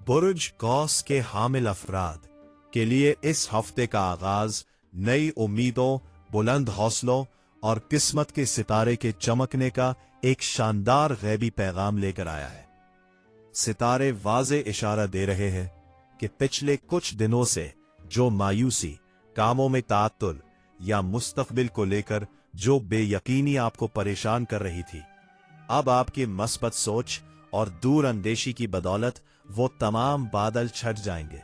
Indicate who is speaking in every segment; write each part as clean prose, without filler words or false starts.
Speaker 1: बुर्ज कौस के हामिल अफराद के लिए इस हफ्ते का आगाज नई उम्मीदों, बुलंद हौसलों और किस्मत के सितारे के चमकने का एक शानदार गैबी पैगाम लेकर आया है। सितारे वाज़े इशारा दे रहे हैं कि पिछले कुछ दिनों से जो मायूसी, कामों में ताअत्तुल या मुस्तकबिल को लेकर जो बेयकीनी आपको परेशान कर रही थी, अब आपकी मस्बत सोच और दूर अंदेशी की बदौलत वो तमाम बादल छट जाएंगे।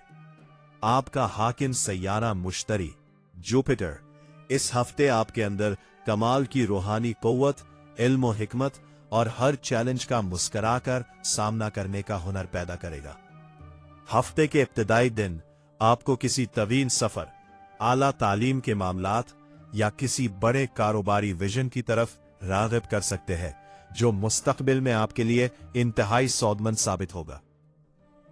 Speaker 1: आपका हाकिम सैयारा मुश्तरी जुपिटर इस हफ्ते आपके अंदर कमाल की रूहानी कुव्वत, इल्म और हिकमत और हर चैलेंज का मुस्कराकर सामना करने का हुनर पैदा करेगा। हफ्ते के इब्तिदाई दिन आपको किसी तवील सफर, आला तालीम के मामलात या किसी बड़े कारोबारी विजन की तरफ राग़िब कर सकते हैं, जो मुस्तकबिल में आपके लिए इंतहाई सौदमंद साबित होगा।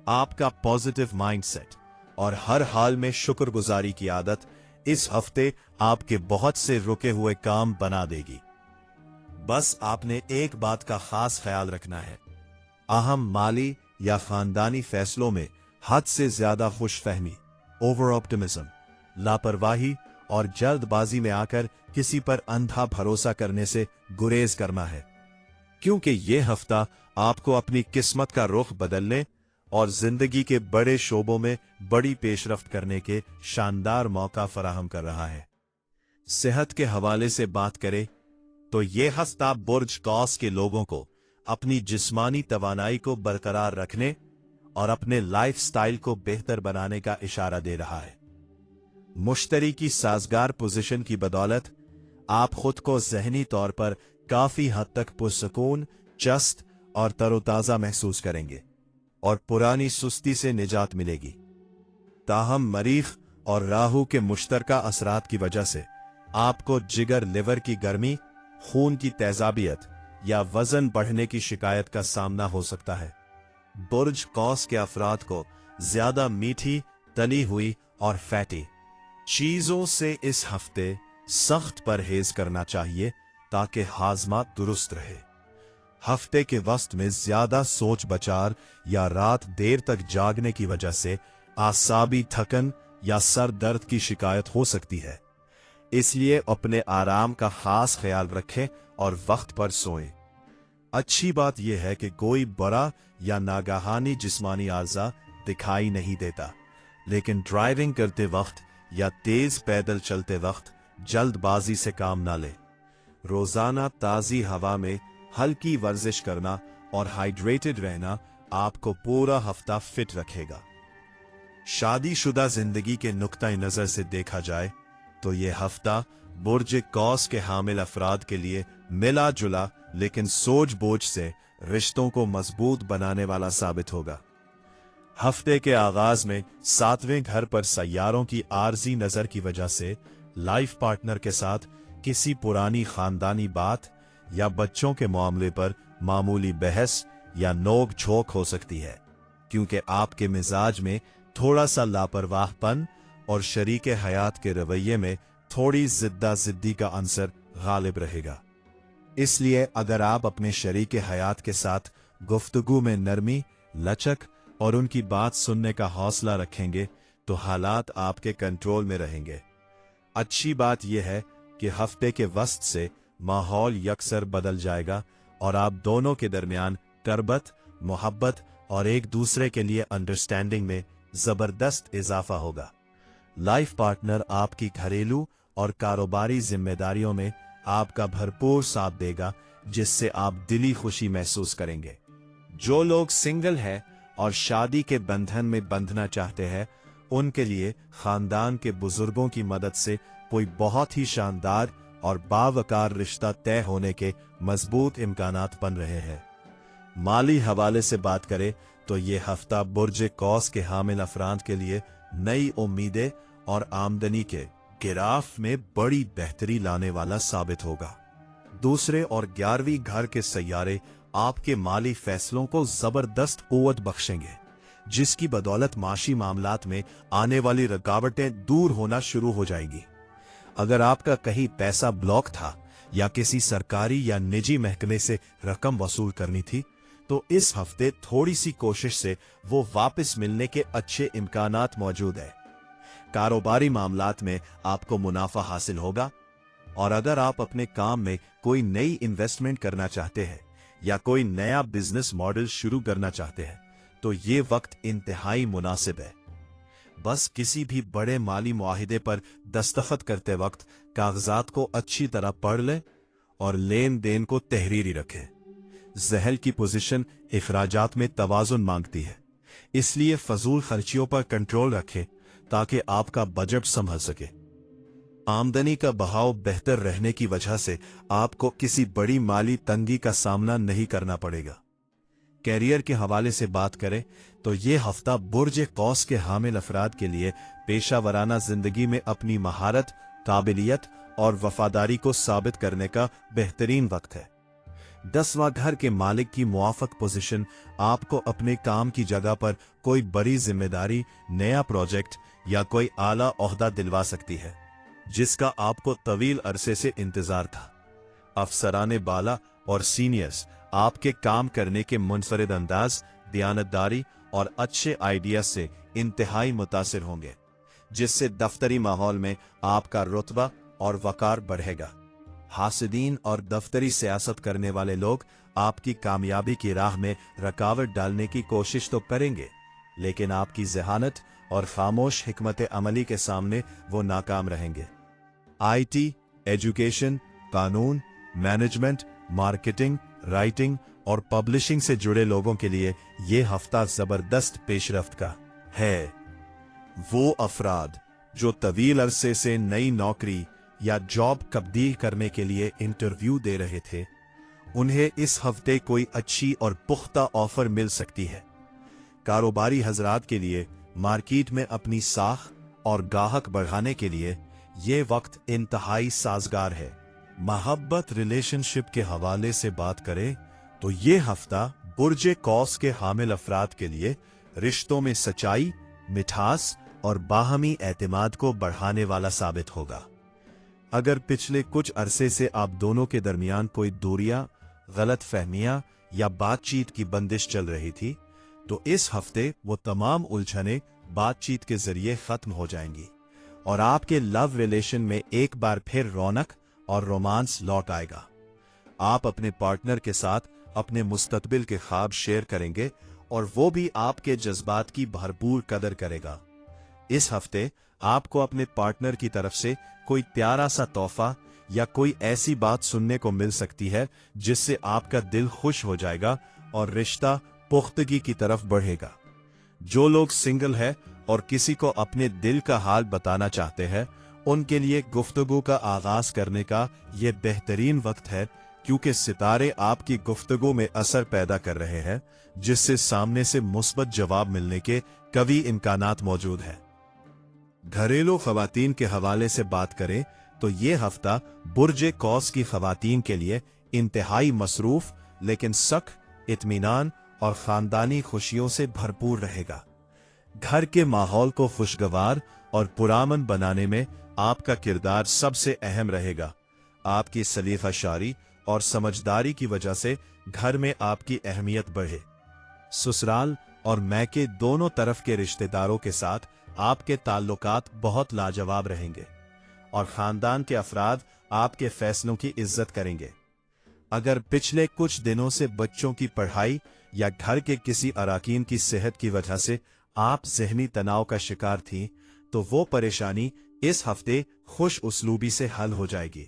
Speaker 1: आपका पॉजिटिव माइंडसेट और हर हाल में शुक्रगुजारी की आदत इस हफ्ते आपके बहुत से रुके हुए काम बना देगी। बस आपने एक बात का खास ख्याल रखना है, अहम माली या खानदानी फैसलों में हद से ज्यादा खुशफहमी, ओवर ऑप्टिमिज्म, लापरवाही और जल्दबाजी में आकर किसी पर अंधा भरोसा करने से गुरेज करना है, क्योंकि यह हफ्ता आपको अपनी किस्मत का रुख बदलने और जिंदगी के बड़े शोबों में बड़ी पेशरफ्त करने के शानदार मौका फराहम कर रहा है। सेहत के हवाले से बात करें तो यह हफ्ता बुर्ज कौस के लोगों को अपनी जिस्मानी तवानाई को बरकरार रखने और अपने लाइफस्टाइल को बेहतर बनाने का इशारा दे रहा है। मुश्तरी की साजगार पोजीशन की बदौलत आप खुद को ज़हनी तौर पर काफी हद तक पुरसकून, चस्त और तरोताजा महसूस करेंगे और पुरानी सुस्ती से निजात मिलेगी। ताहम मरीख और राहु के मुश्तरका असरात की वजह से आपको जिगर, लिवर की गर्मी, खून की तेजाबियत या वजन बढ़ने की शिकायत का सामना हो सकता है। बुर्ज कौस के अफराद को ज्यादा मीठी, तली हुई और फैटी चीजों से इस हफ्ते सख्त परहेज करना चाहिए ताकि हाजमा दुरुस्त रहे। हफ्ते के वस्त में ज्यादा सोच बचार या रात देर तक जागने की वजह से आसाबी थकन या सर दर्द की शिकायत हो सकती है, इसलिए अपने आराम का खास ख्याल रखें और वक्त पर सोएं। अच्छी बात यह है कि कोई बड़ा या नागाहानी जिस्मानी आर्जा दिखाई नहीं देता, लेकिन ड्राइविंग करते वक्त या तेज पैदल चलते वक्त जल्दबाजी से काम ना ले। रोजाना ताजी हवा में हल्की वर्जिश करना और हाइड्रेटेड रहना आपको पूरा हफ्ता फिट रखेगा। शादीशुदा जिंदगी के नुक्ता नजर से देखा जाए तो यह हफ्ता बुर्ज कौस के हामिल अफराद के लिए मिला जुला लेकिन सोच बोझ से रिश्तों को मजबूत बनाने वाला साबित होगा। हफ्ते के आगाज में 7वें घर पर सैयारों की आर्जी नजर की वजह से लाइफ पार्टनर के साथ किसी पुरानी खानदानी बात या बच्चों के मामले पर मामूली बहस या नोक झोंक हो सकती है, क्योंकि आपके मिजाज में थोड़ा सा लापरवाहपन और शरीके हयात के रवैये में थोड़ी जिद्दा जिद्दी का अंसर गालिब रहेगा। इसलिए अगर आप अपने शरीके हयात के साथ गुफ्तगू में नरमी, लचक और उनकी बात सुनने का हौसला रखेंगे तो हालात आपके कंट्रोल में रहेंगे। अच्छी बात यह है कि हफ्ते के वस्त से माहौल यकसर बदल जाएगा और आप दोनों के दरमियान करबत, मोहब्बत और एक दूसरे के लिए अंडरस्टैंडिंग में जबरदस्त इजाफा होगा। लाइफ पार्टनर आपकी घरेलू और कारोबारी जिम्मेदारियों में आपका भरपूर साथ देगा, जिससे आप दिली खुशी महसूस करेंगे। जो लोग सिंगल हैं और शादी के बंधन में बंधना चाहते हैं, उनके लिए खानदान के बुजुर्गों की मदद से कोई बहुत ही शानदार और बावकार रिश्ता तय होने के मजबूत इम्कानात बन रहे हैं। माली हवाले से बात करें तो ये हफ्ता बुर्ज कौस के हामिल अफराद के लिए नई उम्मीदें और आमदनी के गिराफ में बड़ी बेहतरी लाने वाला साबित होगा। दूसरे और 11वीं घर के सैयारे आपके माली फैसलों को जबरदस्त कुव्वत बख्शेंगे, जिसकी बदौलत माशी मामलात में आने वाली रुकावटें दूर होना शुरू हो जाएगी। अगर आपका कहीं पैसा ब्लॉक था या किसी सरकारी या निजी महकमे से रकम वसूल करनी थी, तो इस हफ्ते थोड़ी सी कोशिश से वो वापस मिलने के अच्छे इम्कानात मौजूद है। कारोबारी मामलात में आपको मुनाफा हासिल होगा, और अगर आप अपने काम में कोई नई इन्वेस्टमेंट करना चाहते हैं या कोई नया बिजनेस मॉडल शुरू करना चाहते हैं तो ये वक्त इंतहाई मुनासिब है। बस किसी भी बड़े माली मुआहिदे पर दस्तखत करते वक्त कागजात को अच्छी तरह पढ़ लें और लेन देन को तहरीरी रखें। ज़हल की पोजीशन इखराजात में तवाज़ुन मांगती है, इसलिए फजूल खर्चियों पर कंट्रोल रखें ताकि आपका बजट संभल सके। आमदनी का बहाव बेहतर रहने की वजह से आपको किसी बड़ी माली तंगी का सामना नहीं करना पड़ेगा। कैरियर के हवाले से बात करें तो ये हफ्ता बुर्ज कौस के हामिल अफराद के लिए पेशा वराना जिंदगी में अपनी महारत, काबिलियत और वफादारी को साबित करने का बेहतरीन वक्त है। 10वां घर के मालिक की मुआफक पोजीशन आपको अपने काम की जगह पर कोई बड़ी जिम्मेदारी, नया प्रोजेक्ट या कोई आला ओहदा दिलवा सकती है जिसका आपको तवील अरसे से इंतजार था। अफसराने बाला और सीनियर्स आपके काम करने के मुनफरिद अंदाज, दियानतदारी और अच्छे आइडिया से इंतहाई मुतासिर होंगे, जिससे दफ्तरी माहौल में आपका रुतबा और वकार बढ़ेगा। हासिदीन और दफ्तरी सियासत करने वाले लोग आपकी कामयाबी की राह में रुकावट डालने की कोशिश तो करेंगे, लेकिन आपकी ज़हानत और खामोश हिकमत अमली के सामने वो नाकाम रहेंगे। आईटी, एजुकेशन, कानून, मैनेजमेंट, मार्केटिंग, राइटिंग और पब्लिशिंग से जुड़े लोगों के लिए ये हफ्ता जबरदस्त पेशरफ्त का है। वो अफराद जो तवील अरसे से नई नौकरी या जॉब तब्दील करने के लिए इंटरव्यू दे रहे थे, उन्हें इस हफ्ते कोई अच्छी और पुख्ता ऑफर मिल सकती है। कारोबारी हजरात के लिए मार्केट में अपनी साख और गाहक बढ़ाने के लिए ये वक्त इंतहाई साजगार है। मोहब्बत रिलेशनशिप के हवाले से बात करें तो ये हफ्ता बुर्ज कौस के हामिल अफराद के लिए रिश्तों में सच्चाई, मिठास और बाहमी एतमाद को बढ़ाने वाला साबित होगा। अगर पिछले कुछ अरसे से आप दोनों के दरमियान कोई दूरियां, गलत फहमियां या बातचीत की बंदिश चल रही थी, तो इस हफ्ते वो तमाम उलझनें बातचीत के जरिए खत्म हो जाएंगी और आपके लव रिलेशन में एक बार फिर रौनक और रोमांस लौट आएगा। आप अपने पार्टनर के साथ अपने मुस्तकबिल के ख्वाब शेयर करेंगे और वो भी आपके जज्बात की भरपूर कदर करेगा। इस हफ्ते आपको अपने पार्टनर की तरफ से कोई प्यारा सा तोहफा या कोई ऐसी बात सुनने को मिल सकती है जिससे आपका दिल खुश हो जाएगा और रिश्ता पुख्तगी की तरफ बढ़ेगा। जो लोग सिंगल है और किसी को अपने दिल का हाल बताना चाहते हैं, उनके लिए गुफ्तगू का आगाज करने का ये बेहतरीन वक्त है, क्योंकि सितारे आपकी गुफ्तगू में असर पैदा कर रहे हैं जिससे सामने से मुस्बत जवाब मिलने के कवी इम्कानात मौजूद है। घरेलू खवातीन के हवाले से बात करें तो ये हफ्ता बुर्ज कौस की खवातीन के लिए इंतहाई मसरूफ लेकिन सख्त, इत्मीनान और खानदानी खुशियों से भरपूर रहेगा। घर के माहौल को खुशगवार और पुरामन बनाने में आपका किरदार सबसे अहम रहेगा। आपकी सलीका शारी और समझदारी की वजह से घर में आपकी अहमियत बढ़े। ससुराल और मैके दोनों तरफ के रिश्तेदारों के साथ आपके ताल्लुकात बहुत लाजवाब रहेंगे और खानदान के अफराद आपके फैसलों की इज्जत करेंगे। अगर पिछले कुछ दिनों से बच्चों की पढ़ाई या घर के किसी अराकीन की सेहत की वजह से आप ज़हनी तनाव का शिकार थी, तो वो परेशानी इस हफ्ते खुश उसलूबी से हल हो जाएगी।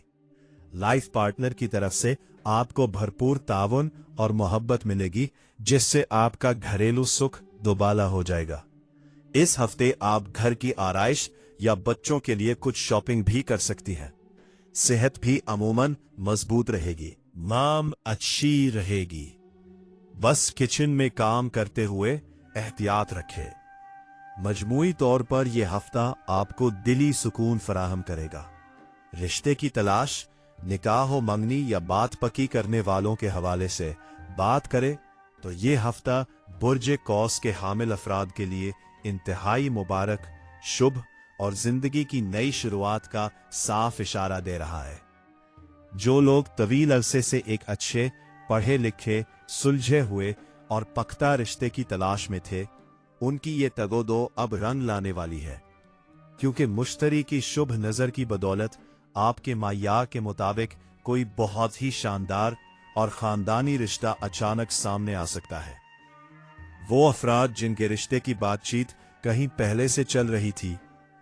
Speaker 1: लाइफ पार्टनर की तरफ से आपको भरपूर ताउन और मोहब्बत मिलेगी, जिससे आपका घरेलू सुख दुबाला हो जाएगा। इस हफ्ते आप घर की आराइश या बच्चों के लिए कुछ शॉपिंग भी कर सकती हैं। सेहत भी अमूमन मजबूत रहेगी, माम अच्छी रहेगी। बस किचन में काम करते हुए एहतियात रखें। मजमूई तौर पर यह हफ्ता आपको दिली सुकून फराहम करेगा। रिश्ते की तलाश, निकाह व मंगनी या बात पकी करने वालों के हवाले से बात करें तो ये हफ्ता बुर्ज कौस के हामिल अफराद के लिए इंतहाई मुबारक, शुभ और जिंदगी की नई शुरुआत का साफ इशारा दे रहा है। जो लोग तवील अरसे से एक अच्छे, पढ़े लिखे, सुलझे हुए और पख्ता रिश्ते की तलाश में थे, उनकी ये तगोदो अब रंग लाने वाली है, क्योंकि मुश्तरी की शुभ नजर की बदौलत आपके मायार के मुताबिक कोई बहुत ही शानदार और खानदानी रिश्ता अचानक सामने आ सकता है। वो अफराद जिनके रिश्ते की बातचीत कहीं पहले से चल रही थी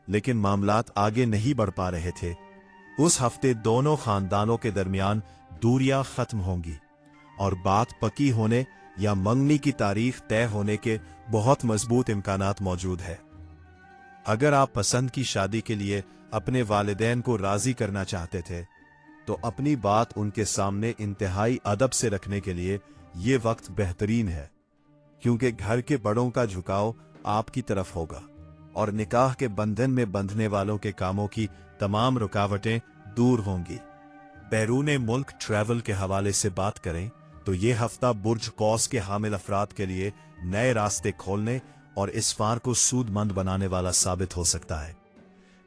Speaker 1: लेकिन मामलात आगे नहीं बढ़ पा रहे थे, उस हफ्ते दोनों खानदानों के दरमियान दूरियां खत्म होंगी और बात पक्की होने या मंगनी की तारीख तय होने के बहुत मजबूत इम्कानात मौजूद है। अगर आप पसंद की शादी के लिए अपने वालिदैन को राजी करना चाहते थे तो अपनी बात उनके सामने इंतहाई अदब से रखने के लिए ये वक्त बेहतरीन है, क्योंकि घर के बड़ों का झुकाव आपकी तरफ होगा और निकाह के बंधन में बंधने वालों के कामों की तमाम रुकावटें दूर होंगी। बैरून मुल्क ट्रैवल के हवाले से बात करें तो ये हफ्ता बुर्ज कौस के हामिल अफराद के लिए नए रास्ते खोलने और इस फार को सूदमंद बनाने वाला साबित हो सकता है।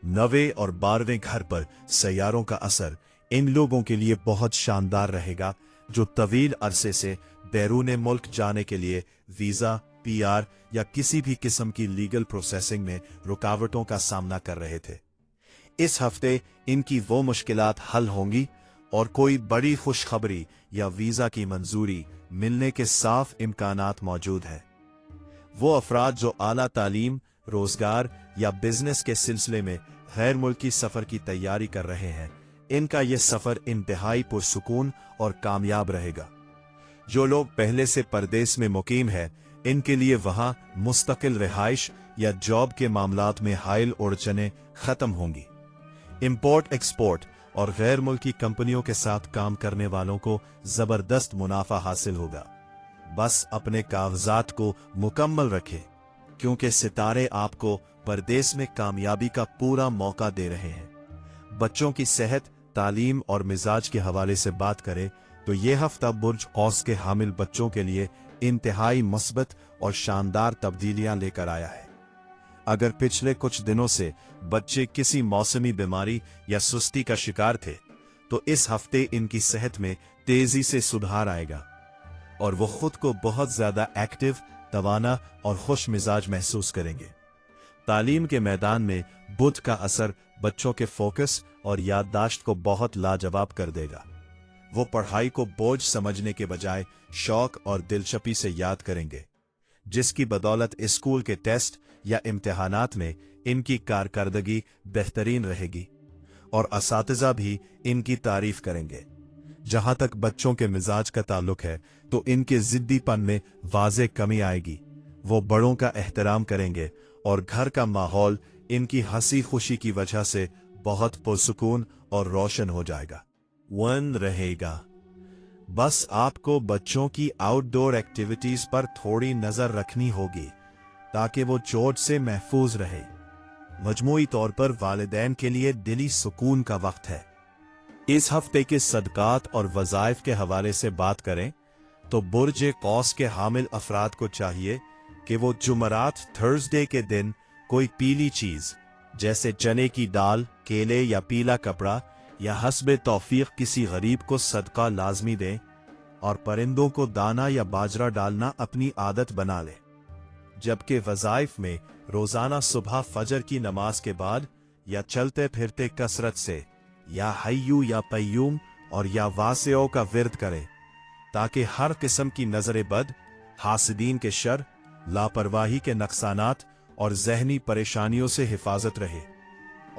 Speaker 1: 9वें और 12वें घर पर सैयारों का असर इन लोगों के लिए बहुत शानदार रहेगा जो तवील अरसे से बैरून मुल्क जाने के लिए वीजा, पीआर या किसी भी किस्म की लीगल प्रोसेसिंग में रुकावटों का सामना कर रहे थे। इस हफ्ते इनकी वो मुश्किलात हल होंगी और कोई बड़ी खुशखबरी या वीजा की मंजूरी मिलने के साफ इम्कानात मौजूद हैं। वो अफराद जो आला तालीम, रोजगार या बिजनेस के सिलसिले में गैर मुल्की सफर की तैयारी कर रहे हैं, इनका यह सफर इंतहाई पुरसुकून और कामयाब रहेगा। जो लोग पहले से परदेश में मुकीम है, इनके लिए वहां मुस्तकिल रिहाइश या जॉब के मामलात में हाइल उड़चने खत्म होंगी। इंपोर्ट एक्सपोर्ट और गैर मुल्की कंपनियों के साथ काम करने वालों को जबरदस्त मुनाफा हासिल होगा। बस अपने कागजात को मुकम्मल रखें, क्योंकि सितारे आपको परदेश में कामयाबी का पूरा मौका दे रहे हैं। बच्चों की सेहत, तालीम और मिजाज के हवाले से बात करें तो यह हफ्ता बुर्ज कौस के हामिल बच्चों के लिए इंतहाई मस्बत और शानदार तब्दीलियां लेकर आया है। अगर पिछले कुछ दिनों से बच्चे किसी मौसमी बीमारी या सुस्ती का शिकार थे तो इस हफ्ते इनकी सेहत में तेजी से सुधार आएगा और वो खुद को बहुत ज्यादा एक्टिव, तवाना और खुश मिजाज महसूस करेंगे। तालीम के मैदान में बुध का असर बच्चों के फोकस और याददाश्त को बहुत लाजवाब कर देगा। वो पढ़ाई को बोझ समझने के बजाय शौक और दिलचस्पी से याद करेंगे, जिसकी बदौलत स्कूल के टेस्ट या इम्तिहानात में इनकी कारकर्दगी बेहतरीन रहेगी और असातिज़ा भी इनकी तारीफ करेंगे। जहां तक बच्चों के मिजाज का ताल्लुक है तो इनके जिद्दीपन में वाज़े कमी आएगी। वो बड़ों का एहतराम करेंगे और घर का माहौल इनकी हंसी खुशी की वजह से बहुत पुरसुकून और रोशन हो जाएगा। वन रहेगा। बस आपको बच्चों की आउटडोर एक्टिविटीज पर थोड़ी नजर रखनी होगी ताकि वो चोट से महफूज रहे। मजमूई तौर पर वालिदैन के लिए दिली सुकून का वक्त है। इस हफ्ते के सदकात और वज़ाइफ के हवाले से बात करें तो बुर्ज कौस के हामिल अफराद को चाहिए कि वो जुमरात, थर्सडे के दिन कोई पीली चीज जैसे चने की दाल, केले या पीला कपड़ा या हस्बे तौफीक किसी गरीब को सदका लाजमी दें और परिंदों को दाना या बाजरा डालना अपनी आदत बना लें। जबकि वज़ाइफ में रोजाना सुबह फजर की नमाज के बाद या चलते फिरते कसरत से या हय्यू या पय्यूम और या वासियों का विर्द करें ताकि हर किस्म की नजर बद, हासिदीन के शर, लापरवाही के नुकसानात और जहनी परेशानियों से हिफाजत रहे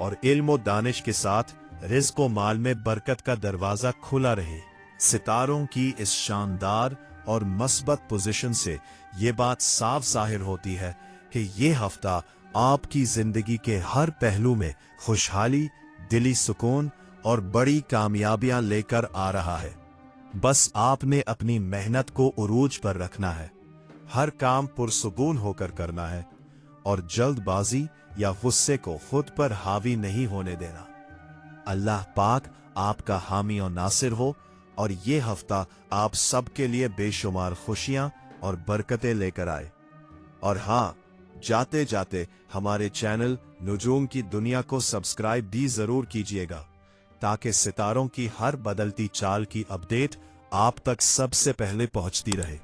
Speaker 1: और इल्म और दानिश के साथ रिज़्क़ और माल में बरकत का दरवाजा खुला रहे। सितारों की इस शानदार और मस्बत पोजीशन से ये बात साफ ज़ाहिर होती है कि ये हफ्ता आपकी जिंदगी के हर पहलू में खुशहाली, दिली सुकून और बड़ी कामयाबियां लेकर आ रहा है। बस आपने अपनी मेहनत को उरूज पर रखना है, हर काम पुरसुकून होकर करना है और जल्दबाजी या गुस्से को खुद पर हावी नहीं होने देना। अल्लाह पाक आपका हामी और नासिर हो और ये हफ्ता आप सबके लिए बेशुमार खुशियां और बरकतें लेकर आए। और हाँ, जाते जाते हमारे चैनल नुजूम की दुनिया को सब्सक्राइब भी जरूर कीजिएगा ताकि सितारों की हर बदलती चाल की अपडेट आप तक सबसे पहले पहुंचती रहे।